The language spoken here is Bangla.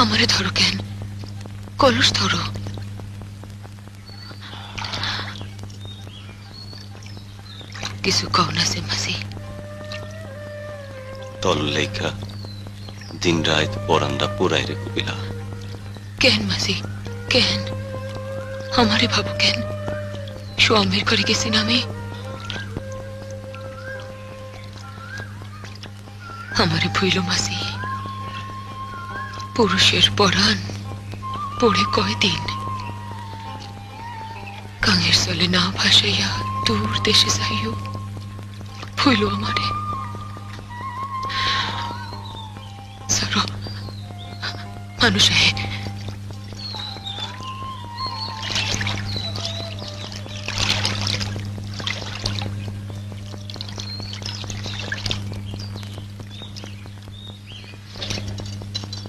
আমারে ধরো কেন? কলস ধরো। কিছু কও না সে মাসি। তল লেখা দিন রাত পরান্দা পুরাই রে কবিলা। কেন মাসি কেন? আমারে ভাবো কেন? স্বামীর ঘরে গেছি না আমি? আমারে ভুইল মাসি। পুরুষের পরাণ পড়ে কয়দিন। কাঙের চলে না ভাসাইয়া দূর দেশে যাইও ভুইল আমারে। সারো মানুষ আহে